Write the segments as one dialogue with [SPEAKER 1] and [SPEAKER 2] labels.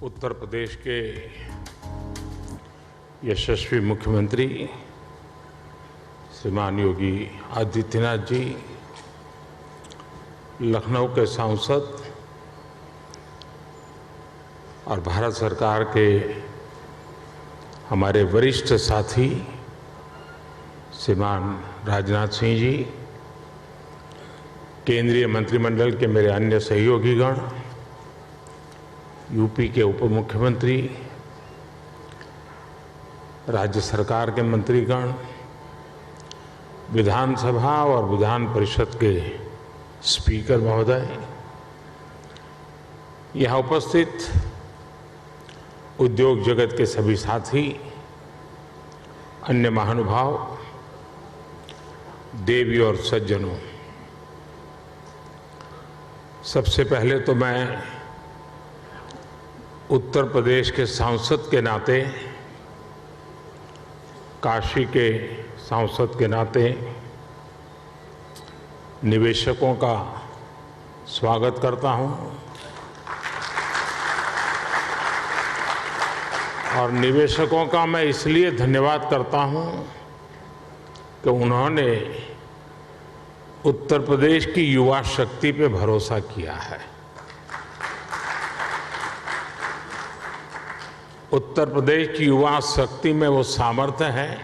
[SPEAKER 1] उत्तर प्रदेश के यशस्वी मुख्यमंत्री श्रीमान योगी आदित्यनाथ जी, लखनऊ के सांसद और भारत सरकार के हमारे वरिष्ठ साथी श्रीमान राजनाथ सिंह जी, केंद्रीय मंत्रिमंडल के मेरे अन्य सहयोगीगण, यूपी के उप मुख्यमंत्री, राज्य सरकार के मंत्रीगण, विधानसभा और विधान परिषद के स्पीकर महोदय, यहाँ उपस्थित उद्योग जगत के सभी साथी, अन्य महानुभाव, देवी और सज्जनों, सबसे पहले तो मैं उत्तर प्रदेश के सांसद के नाते, काशी के सांसद के नाते निवेशकों का स्वागत करता हूं और निवेशकों का मैं इसलिए धन्यवाद करता हूं कि उन्होंने उत्तर प्रदेश की युवा शक्ति पे भरोसा किया है। उत्तर प्रदेश की युवा शक्ति में वो सामर्थ्य है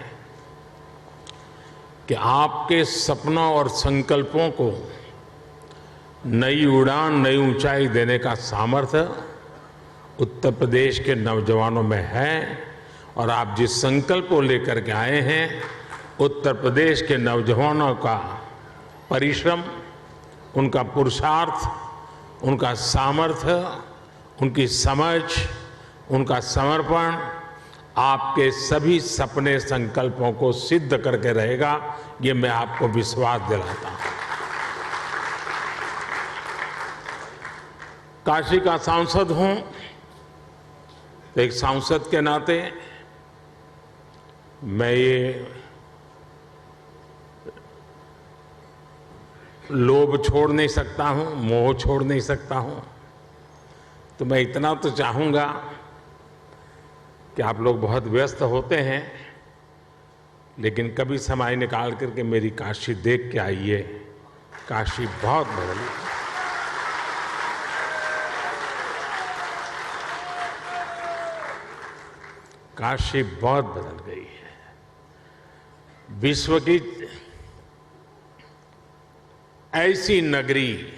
[SPEAKER 1] कि आपके सपनों और संकल्पों को नई उड़ान, नई ऊंचाई देने का सामर्थ्य उत्तर प्रदेश के नौजवानों में है। और आप जिस संकल्प को लेकर के आए हैं, उत्तर प्रदेश के नौजवानों का परिश्रम, उनका पुरुषार्थ, उनका सामर्थ्य, उनकी समझ, उनका समर्पण आपके सभी सपने संकल्पों को सिद्ध करके रहेगा, ये मैं आपको विश्वास दिलाता हूं। काशी का सांसद हूं तो एक सांसद के नाते मैं ये लोभ छोड़ नहीं सकता हूं, मोह छोड़ नहीं सकता हूं। तो मैं इतना तो चाहूंगा कि आप लोग बहुत व्यस्त होते हैं, लेकिन कभी समय निकाल करके मेरी काशी देख के आइए। काशी बहुत बदली, काशी बहुत बदल गई है। विश्व की ऐसी नगरी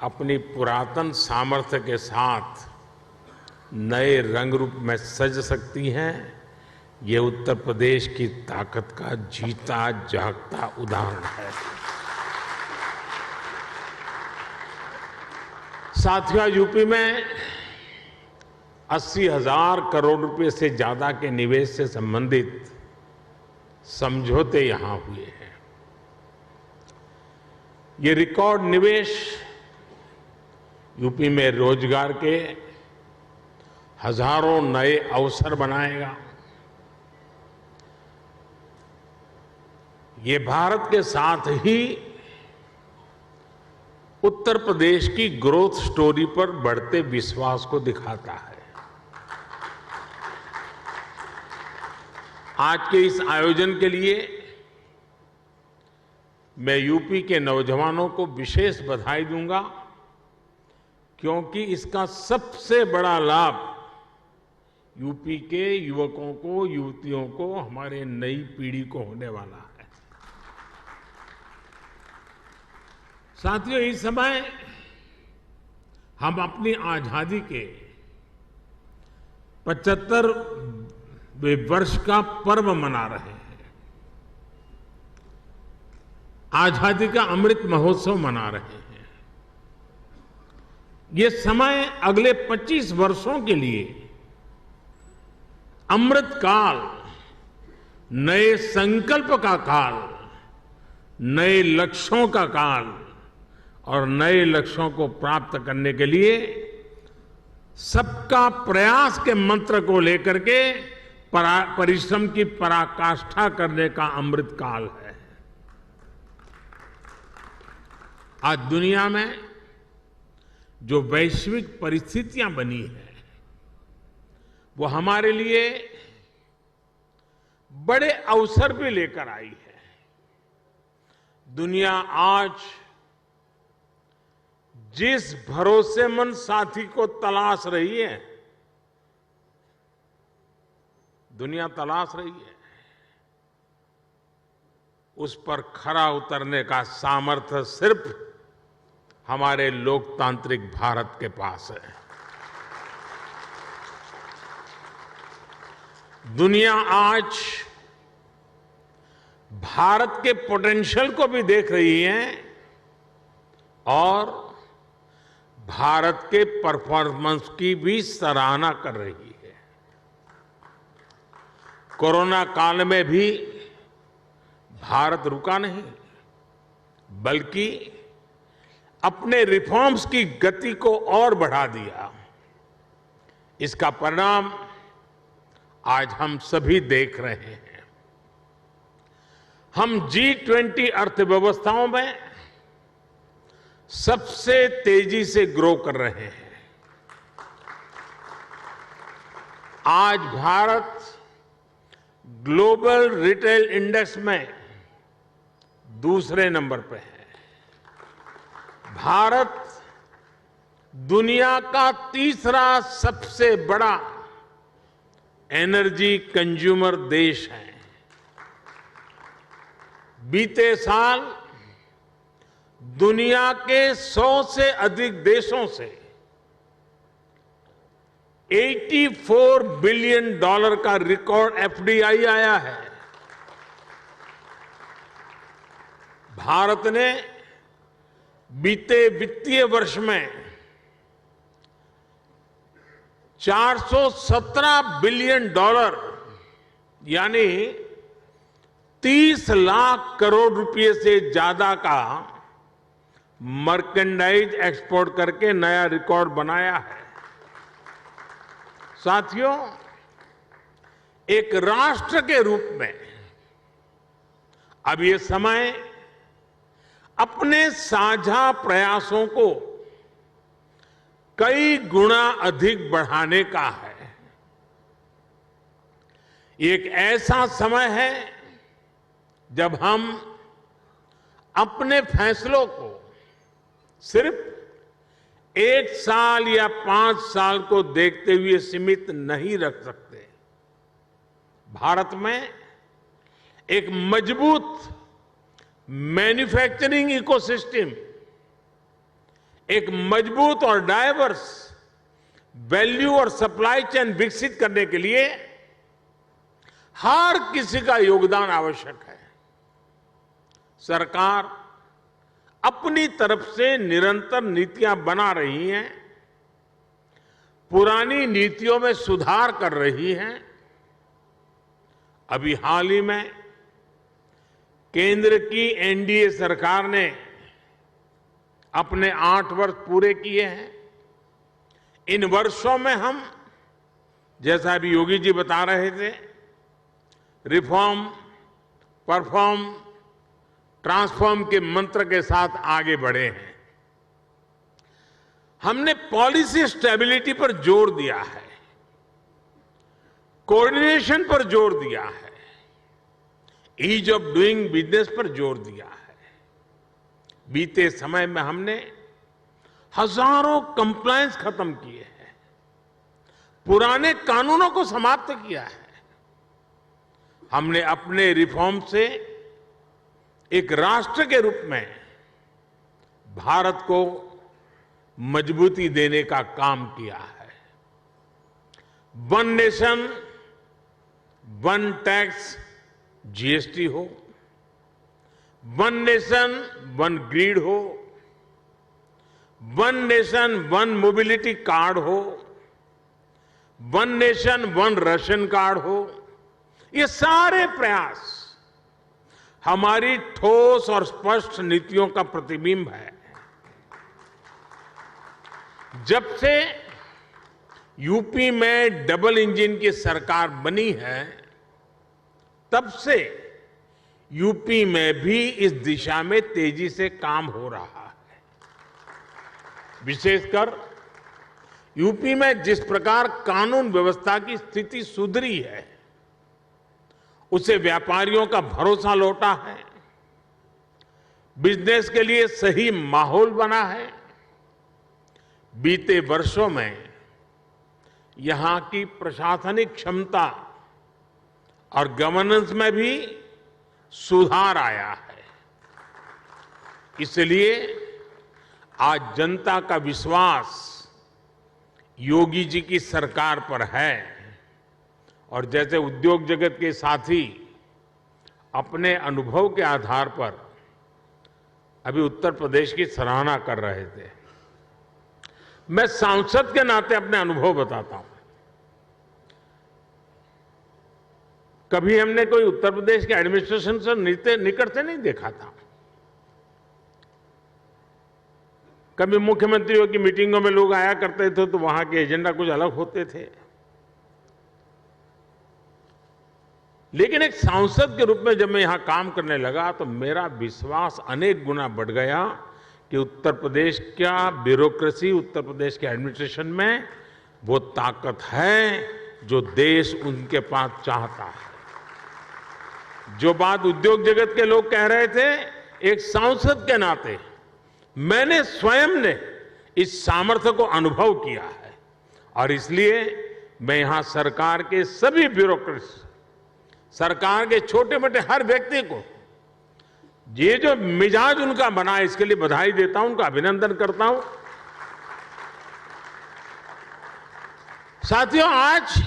[SPEAKER 1] अपनी पुरातन सामर्थ्य के साथ नए रंग रूप में सज सकती हैं, ये उत्तर प्रदेश की ताकत का जीता जागता उदाहरण है। साथियों, यूपी में 80,000 करोड़ रुपए से ज्यादा के निवेश से संबंधित समझौते यहां हुए हैं। ये रिकॉर्ड निवेश यूपी में रोजगार के हजारों नए अवसर बनाएगा। ये भारत के साथ ही उत्तर प्रदेश की ग्रोथ स्टोरी पर बढ़ते विश्वास को दिखाता है। आज के इस आयोजन के लिए मैं यूपी के नौजवानों को विशेष बधाई दूंगा, क्योंकि इसका सबसे बड़ा लाभ यूपी के युवकों को, युवतियों को, हमारे नई पीढ़ी को होने वाला है। साथियों, इस समय हम अपनी आजादी के 75वें वर्ष का पर्व मना रहे हैं। आजादी का अमृत महोत्सव मना रहे हैं। ये समय अगले 25 वर्षों के लिए अमृत काल, नए संकल्प का काल, नए लक्ष्यों का काल और नए लक्ष्यों को प्राप्त करने के लिए सबका प्रयास के मंत्र को लेकर के परिश्रम की पराकाष्ठा करने का अमृत काल है। आज दुनिया में जो वैश्विक परिस्थितियां बनी हैं, वो हमारे लिए बड़े अवसर भी लेकर आई है। दुनिया आज जिस भरोसेमंद साथी को तलाश रही है, दुनिया तलाश रही है, उस पर खरा उतरने का सामर्थ्य सिर्फ हमारे लोकतांत्रिक भारत के पास है। दुनिया आज भारत के पोटेंशियल को भी देख रही है और भारत के परफॉर्मेंस की भी सराहना कर रही है। कोरोना काल में भी भारत रुका नहीं, बल्कि अपने रिफॉर्म्स की गति को और बढ़ा दिया। इसका परिणाम आज हम सभी देख रहे हैं। हम G20 अर्थव्यवस्थाओं में सबसे तेजी से ग्रो कर रहे हैं। आज भारत ग्लोबल रिटेल इंडेक्स में दूसरे नंबर पर है। भारत दुनिया का तीसरा सबसे बड़ा एनर्जी कंज्यूमर देश है। बीते साल दुनिया के 100 से अधिक देशों से $84 बिलियन का रिकॉर्ड FDI आया है। भारत ने बीते वित्तीय वर्ष में $417 बिलियन यानी 30 लाख करोड़ रुपए से ज्यादा का मर्केंडाइज एक्सपोर्ट करके नया रिकॉर्ड बनाया है। साथियों, एक राष्ट्र के रूप में अब ये समय अपने साझा प्रयासों को कई गुना अधिक बढ़ाने का है। एक ऐसा समय है जब हम अपने फैसलों को सिर्फ 1 साल या 5 साल को देखते हुए सीमित नहीं रख सकते। भारत में एक मजबूत मैन्युफैक्चरिंग इकोसिस्टम, एक मजबूत और डाइवर्स वैल्यू और सप्लाई चेन विकसित करने के लिए हर किसी का योगदान आवश्यक है। सरकार अपनी तरफ से निरंतर नीतियां बना रही हैं, पुरानी नीतियों में सुधार कर रही हैं। अभी हाल ही में केंद्र की NDA सरकार ने अपने 8 वर्ष पूरे किए हैं। इन वर्षों में हम, जैसा अभी योगी जी बता रहे थे, रिफॉर्म, परफॉर्म, ट्रांसफॉर्म के मंत्र के साथ आगे बढ़े हैं। हमने पॉलिसी स्टेबिलिटी पर जोर दिया है, कोऑर्डिनेशन पर जोर दिया है, ईज ऑफ डूइंग बिजनेस पर जोर दिया है। बीते समय में हमने हजारों कंप्लायंस खत्म किए हैं, पुराने कानूनों को समाप्त किया है। हमने अपने रिफॉर्म से एक राष्ट्र के रूप में भारत को मजबूती देने का काम किया है। One nation, one tax GST हो, वन नेशन वन ग्रिड हो, one nation one mobility card हो, one nation one ration card हो, ये सारे प्रयास हमारी ठोस और स्पष्ट नीतियों का प्रतिबिंब है। जब से यूपी में डबल इंजन की सरकार बनी है, तब से यूपी में भी इस दिशा में तेजी से काम हो रहा है। विशेषकर यूपी में जिस प्रकार कानून व्यवस्था की स्थिति सुधरी है, उससे व्यापारियों का भरोसा लौटा है, बिजनेस के लिए सही माहौल बना है। बीते वर्षों में यहां की प्रशासनिक क्षमता और गवर्नेंस में भी सुधार आया है। इसलिए आज जनता का विश्वास योगी जी की सरकार पर है और जैसे उद्योग जगत के साथी अपने अनुभव के आधार पर अभी उत्तर प्रदेश की सराहना कर रहे थे, मैं सांसद के नाते अपने अनुभव बताता हूं। कभी हमने कोई उत्तर प्रदेश के एडमिनिस्ट्रेशन से निकट से नहीं देखा था। कभी मुख्यमंत्रियों की मीटिंगों में लोग आया करते थे तो वहां के एजेंडा कुछ अलग होते थे, लेकिन एक सांसद के रूप में जब मैं यहां काम करने लगा तो मेरा विश्वास अनेक गुना बढ़ गया कि उत्तर प्रदेश का ब्यूरोक्रेसी, उत्तर प्रदेश के एडमिनिस्ट्रेशन में वो ताकत है जो देश उनके पास चाहता है। जो बात उद्योग जगत के लोग कह रहे थे, एक सांसद के नाते मैंने स्वयं ने इस सामर्थ्य को अनुभव किया है और इसलिए मैं यहां सरकार के सभी ब्यूरोक्रेट्स, सरकार के छोटे मोटे हर व्यक्ति को ये जो मिजाज उनका बना है इसके लिए बधाई देता हूं, उनका अभिनंदन करता हूं। साथियों, आज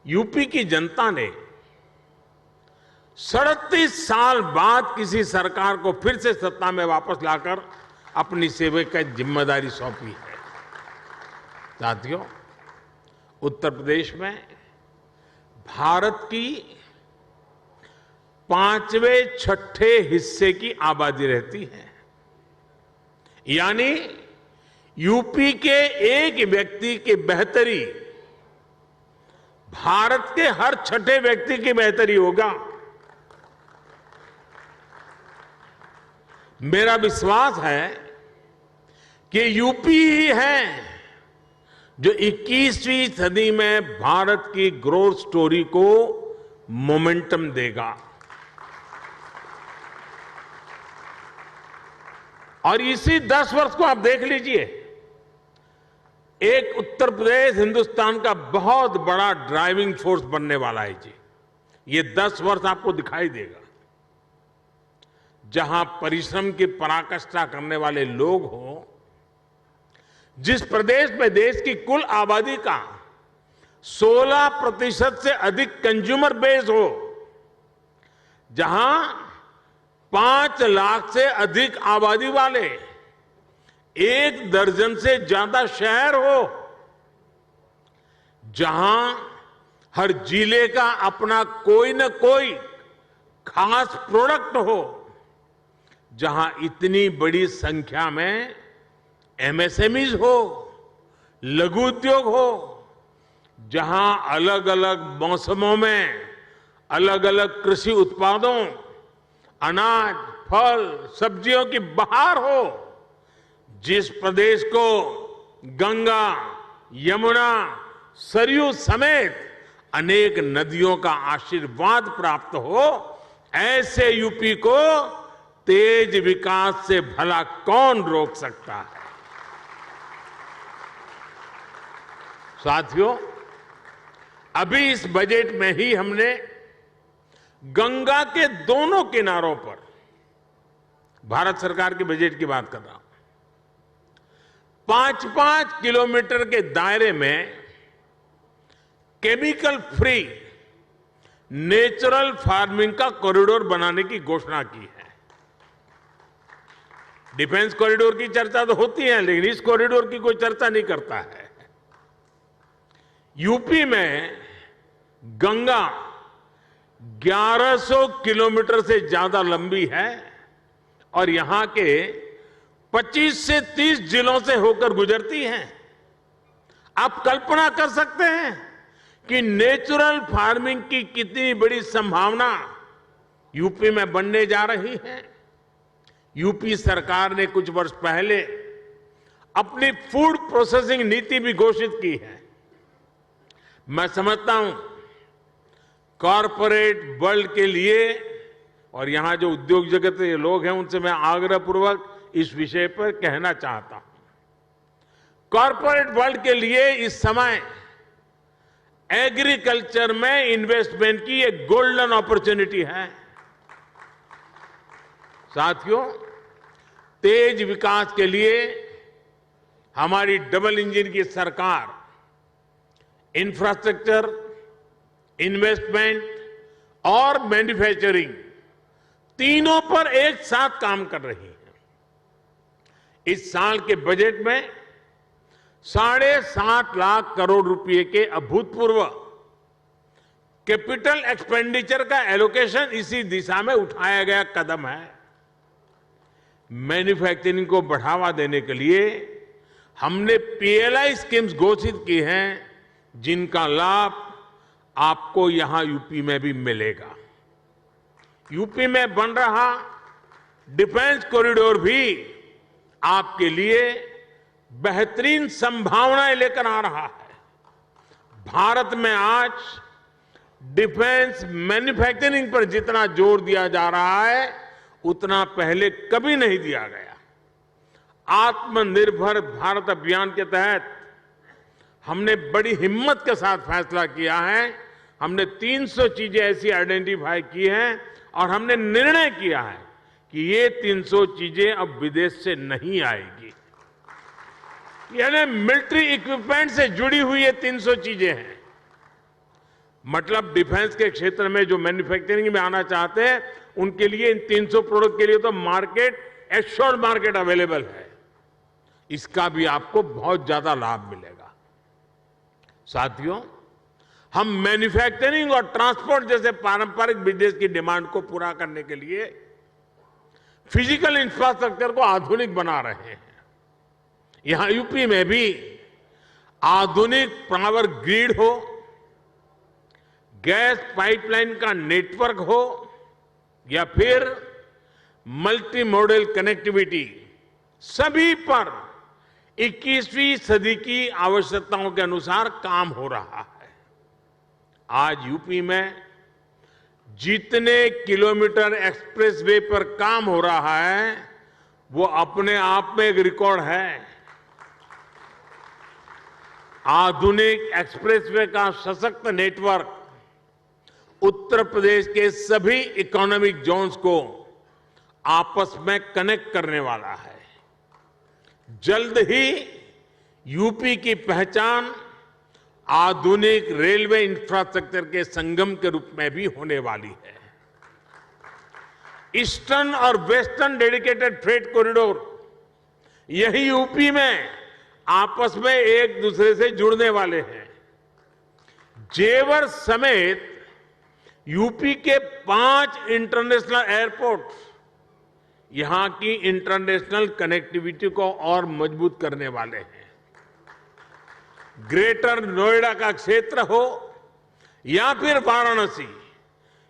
[SPEAKER 1] यूपी की जनता ने 37 साल बाद किसी सरकार को फिर से सत्ता में वापस लाकर अपनी सेवा की जिम्मेदारी सौंपी है। साथियों, उत्तर प्रदेश में भारत की 5वें-6ठे हिस्से की आबादी रहती है, यानी यूपी के एक व्यक्ति की बेहतरी भारत के हर 6ठे व्यक्ति की बेहतरी होगा। मेरा विश्वास है कि यूपी ही है जो 21वीं सदी में भारत की ग्रोथ स्टोरी को मोमेंटम देगा। और इसी 10 वर्ष को आप देख लीजिए, एक उत्तर प्रदेश हिंदुस्तान का बहुत बड़ा ड्राइविंग फोर्स बनने वाला है जी। ये 10 वर्ष आपको दिखाई देगा, जहां परिश्रम की पराकाष्ठा करने वाले लोग हों, जिस प्रदेश में देश की कुल आबादी का 16% से अधिक कंज्यूमर बेस हो, जहां 5 लाख से अधिक आबादी वाले 1 दर्जन से ज्यादा शहर हो, जहां हर जिले का अपना कोई न कोई खास प्रोडक्ट हो, जहां इतनी बड़ी संख्या में एमएसएमईज हो, लघु उद्योग हो, जहां अलग अलग मौसमों में अलग अलग कृषि उत्पादों, अनाज, फल, सब्जियों की बहार हो, जिस प्रदेश को गंगा, यमुना, सरयू समेत अनेक नदियों का आशीर्वाद प्राप्त हो, ऐसे यूपी को तेज विकास से भला कौन रोक सकता है। साथियों, अभी इस बजट में ही हमने गंगा के दोनों किनारों पर, भारत सरकार के बजट की बात कर रहा हूं, 5-5 किलोमीटर के दायरे में केमिकल फ्री नेचुरल फार्मिंग का कॉरिडोर बनाने की घोषणा की है। डिफेंस कॉरिडोर की चर्चा तो होती है, लेकिन इस कॉरिडोर की कोई चर्चा नहीं करता है। यूपी में गंगा 1100 किलोमीटर से ज्यादा लंबी है और यहां के 25 से 30 जिलों से होकर गुजरती है। आप कल्पना कर सकते हैं कि नेचुरल फार्मिंग की कितनी बड़ी संभावना यूपी में बनने जा रही है। यूपी सरकार ने कुछ वर्ष पहले अपनी फूड प्रोसेसिंग नीति भी घोषित की है। मैं समझता हूं कॉरपोरेट वर्ल्ड के लिए, और यहां जो उद्योग जगत के लोग हैं उनसे मैं आग्रहपूर्वक इस विषय पर कहना चाहता हूं, कॉरपोरेट वर्ल्ड के लिए इस समय एग्रीकल्चर में इन्वेस्टमेंट की एक गोल्डन अपॉर्चुनिटी है। साथियों, तेज विकास के लिए हमारी डबल इंजन की सरकार इंफ्रास्ट्रक्चर, इन्वेस्टमेंट और मैन्युफैक्चरिंग तीनों पर एक साथ काम कर रही है। इस साल के बजट में 7.5 लाख करोड़ रुपए के अभूतपूर्व कैपिटल एक्सपेंडिचर का एलोकेशन इसी दिशा में उठाया गया कदम है। मैन्युफैक्चरिंग को बढ़ावा देने के लिए हमने पीएलआई स्कीम्स घोषित की हैं, जिनका लाभ आपको यहां यूपी में भी मिलेगा। यूपी में बन रहा डिफेंस कॉरिडोर भी आपके लिए बेहतरीन संभावनाएं लेकर आ रहा है। भारत में आज डिफेंस मैन्युफैक्चरिंग पर जितना जोर दिया जा रहा है उतना पहले कभी नहीं दिया गया। आत्मनिर्भर भारत अभियान के तहत हमने बड़ी हिम्मत के साथ फैसला किया है। हमने 300 चीजें ऐसी आइडेंटिफाई की हैं और हमने निर्णय किया है कि ये 300 चीजें अब विदेश से नहीं आएगी। यानी मिलिट्री इक्विपमेंट से जुड़ी हुई ये 300 चीजें हैं। मतलब डिफेंस के क्षेत्र में जो मैन्युफैक्चरिंग में आना चाहते हैं उनके लिए इन 300 प्रोडक्ट के लिए तो मार्केट, एश्योर्ड मार्केट अवेलेबल है। इसका भी आपको बहुत ज्यादा लाभ मिलेगा। साथियों, हम मैन्युफैक्चरिंग और ट्रांसपोर्ट जैसे पारंपरिक बिजनेस की डिमांड को पूरा करने के लिए फिजिकल इंफ्रास्ट्रक्चर को आधुनिक बना रहे हैं। यहां यूपी में भी आधुनिक पावर ग्रिड हो, गैस पाइपलाइन का नेटवर्क हो या फिर मल्टी मॉडल कनेक्टिविटी, सभी पर 21वीं सदी की आवश्यकताओं के अनुसार काम हो रहा है। आज यूपी में जितने किलोमीटर एक्सप्रेसवे पर काम हो रहा है वो अपने आप में एक रिकॉर्ड है। आधुनिक एक्सप्रेसवे का सशक्त नेटवर्क उत्तर प्रदेश के सभी इकोनॉमिक जोन्स को आपस में कनेक्ट करने वाला है। जल्द ही यूपी की पहचान आधुनिक रेलवे इंफ्रास्ट्रक्चर के संगम के रूप में भी होने वाली है। ईस्टर्न और वेस्टर्न डेडिकेटेड फ्रेट कॉरिडोर यही यूपी में आपस में एक दूसरे से जुड़ने वाले हैं। जेवर समेत यूपी के 5 इंटरनेशनल एयरपोर्ट यहां की इंटरनेशनल कनेक्टिविटी को और मजबूत करने वाले हैं। ग्रेटर नोएडा का क्षेत्र हो या फिर वाराणसी,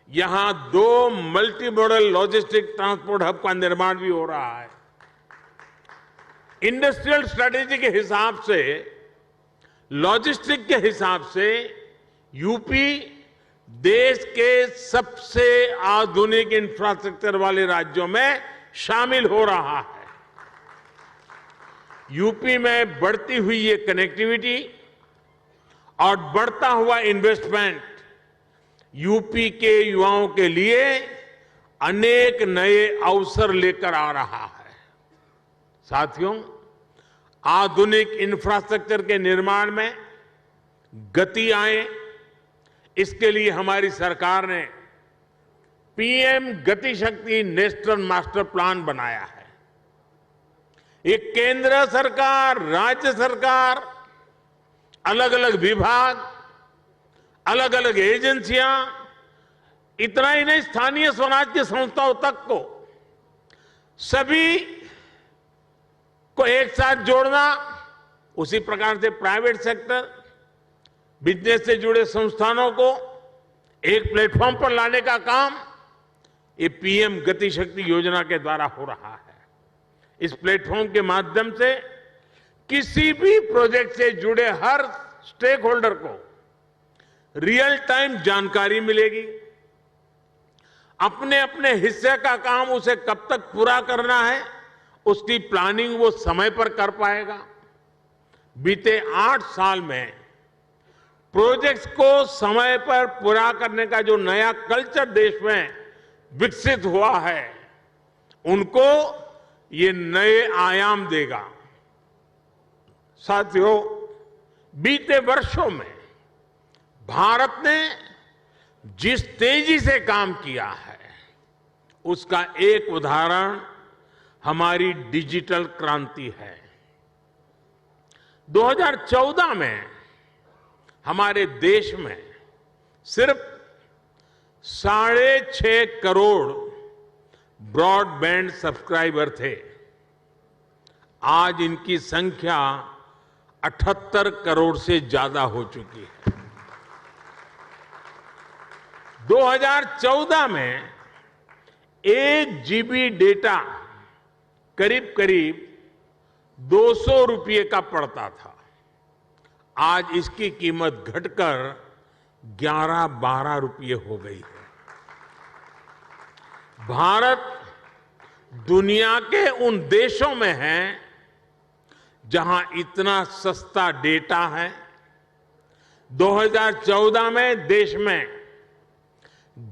[SPEAKER 1] यहां 2 multi modal logistic transport hub का निर्माण भी हो रहा है। इंडस्ट्रियल स्ट्रेटेजी के हिसाब से, लॉजिस्टिक के हिसाब से यूपी देश के सबसे आधुनिक इंफ्रास्ट्रक्चर वाले राज्यों में शामिल हो रहा है। यूपी में बढ़ती हुई ये कनेक्टिविटी और बढ़ता हुआ इन्वेस्टमेंट यूपी के युवाओं के लिए अनेक नए अवसर लेकर आ रहा है। साथियों, आधुनिक इंफ्रास्ट्रक्चर के निर्माण में गति आए, इसके लिए हमारी सरकार ने पीएम गति शक्ति नेशनल मास्टर प्लान बनाया है। ये केंद्र सरकार, राज्य सरकार, अलग अलग विभाग, अलग अलग एजेंसियां, इतना ही नहीं, स्थानीय स्वराज की संस्थाओं तक को, सभी को एक साथ जोड़ना, उसी प्रकार से प्राइवेट सेक्टर, बिजनेस से जुड़े संस्थानों को एक प्लेटफॉर्म पर लाने का काम ये पीएम गति शक्ति योजना के द्वारा हो रहा है। इस प्लेटफॉर्म के माध्यम से किसी भी प्रोजेक्ट से जुड़े हर स्टेक होल्डर को रियल टाइम जानकारी मिलेगी। अपने अपने हिस्से का काम उसे कब तक पूरा करना है, उसकी प्लानिंग वो समय पर कर पाएगा। बीते 8 साल में प्रोजेक्ट्स को समय पर पूरा करने का जो नया कल्चर देश में विकसित हुआ है, उनको ये नए आयाम देगा। साथियों, बीते वर्षों में भारत ने जिस तेजी से काम किया है, उसका एक उदाहरण हमारी डिजिटल क्रांति है। 2014 में हमारे देश में सिर्फ 6.5 करोड़ ब्रॉडबैंड सब्सक्राइबर थे। आज इनकी संख्या 78 करोड़ से ज्यादा हो चुकी है। 2014 में 1 GB डेटा करीब करीब 200 रुपये का पड़ता था। आज इसकी कीमत घटकर 11-12 रुपये हो गई है। भारत दुनिया के उन देशों में है जहां इतना सस्ता डेटा है। 2014 में देश में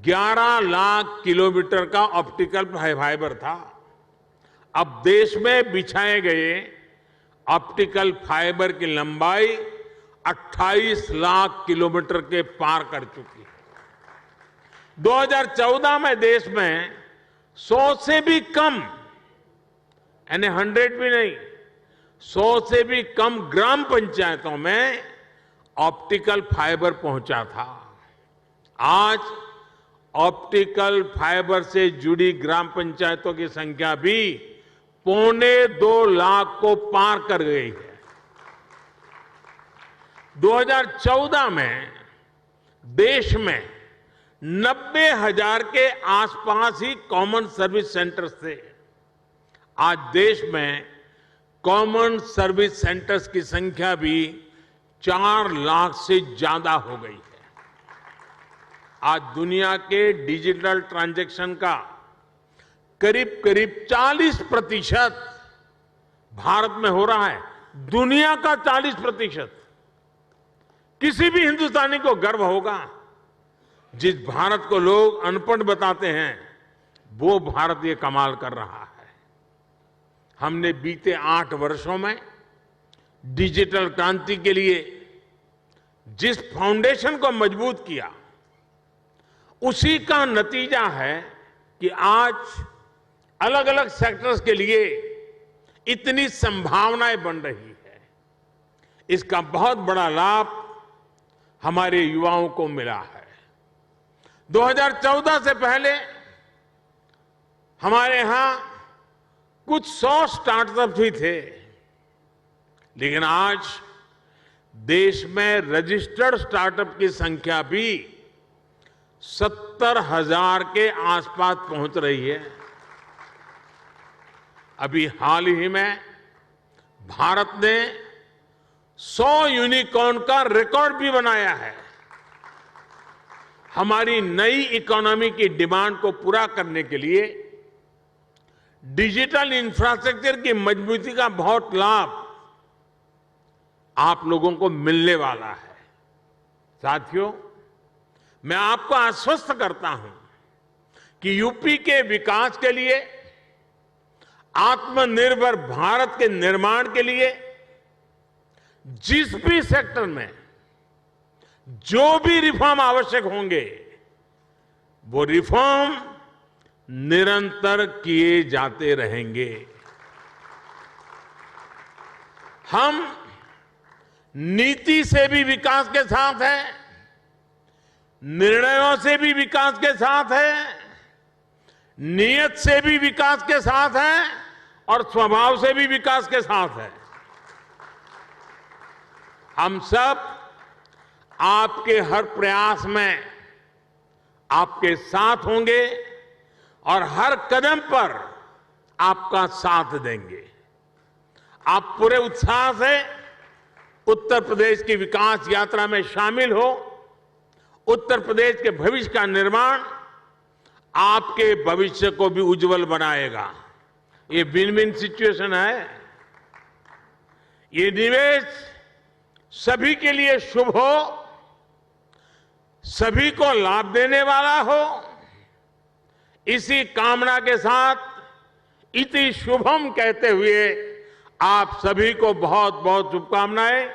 [SPEAKER 1] 11 लाख किलोमीटर का ऑप्टिकल फाइबर था। अब देश में बिछाए गए ऑप्टिकल फाइबर की लंबाई 28 लाख किलोमीटर के पार कर चुकी है। 2014 में देश में 100 से भी कम, यानी 100 भी नहीं, 100 से भी कम ग्राम पंचायतों में ऑप्टिकल फाइबर पहुंचा था। आज ऑप्टिकल फाइबर से जुड़ी ग्राम पंचायतों की संख्या भी 1.25 लाख को पार कर गई है। 2014 में देश में 90,000 के आसपास ही कॉमन सर्विस सेंटर्स थे। आज देश में कॉमन सर्विस सेंटर्स की संख्या भी 4 लाख से ज्यादा हो गई है। आज दुनिया के डिजिटल ट्रांजैक्शन का करीब करीब 40% भारत में हो रहा है। दुनिया का 40%। किसी भी हिंदुस्तानी को गर्व होगा। जिस भारत को लोग अनपढ़ बताते हैं, वो भारत ये कमाल कर रहा है। हमने बीते 8 वर्षों में डिजिटल क्रांति के लिए जिस फाउंडेशन को मजबूत किया, उसी का नतीजा है कि आज अलग अलग सेक्टर्स के लिए इतनी संभावनाएं बन रही है। इसका बहुत बड़ा लाभ हमारे युवाओं को मिला है। 2014 से पहले हमारे यहां कुछ 100 स्टार्टअप ही थे, लेकिन आज देश में रजिस्टर्ड स्टार्टअप की संख्या भी 70,000 के आसपास पहुंच रही है। अभी हाल ही में भारत ने 100 यूनिकॉर्न का रिकॉर्ड भी बनाया है। हमारी नई इकोनॉमी की डिमांड को पूरा करने के लिए डिजिटल इंफ्रास्ट्रक्चर की मजबूती का बहुत लाभ आप लोगों को मिलने वाला है। साथियों, मैं आपको आश्वस्त करता हूं कि यूपी के विकास के लिए, आत्मनिर्भर भारत के निर्माण के लिए जिस भी सेक्टर में जो भी रिफॉर्म आवश्यक होंगे, वो रिफॉर्म निरंतर किए जाते रहेंगे। हम नीति से भी विकास के साथ हैं, निर्णयों से भी विकास के साथ हैं, नियत से भी विकास के साथ हैं और स्वभाव से भी विकास के साथ हैं। हम सब आपके हर प्रयास में आपके साथ होंगे और हर कदम पर आपका साथ देंगे। आप पूरे उत्साह से उत्तर प्रदेश की विकास यात्रा में शामिल हो। उत्तर प्रदेश के भविष्य का निर्माण आपके भविष्य को भी उज्जवल बनाएगा। ये विन विन सिचुएशन है। ये निवेश सभी के लिए शुभ हो, सभी को लाभ देने वाला हो। इसी कामना के साथ इति शुभम कहते हुए आप सभी को बहुत बहुत शुभकामनाएं।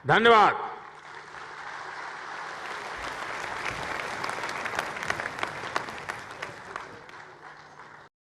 [SPEAKER 1] धन्यवाद।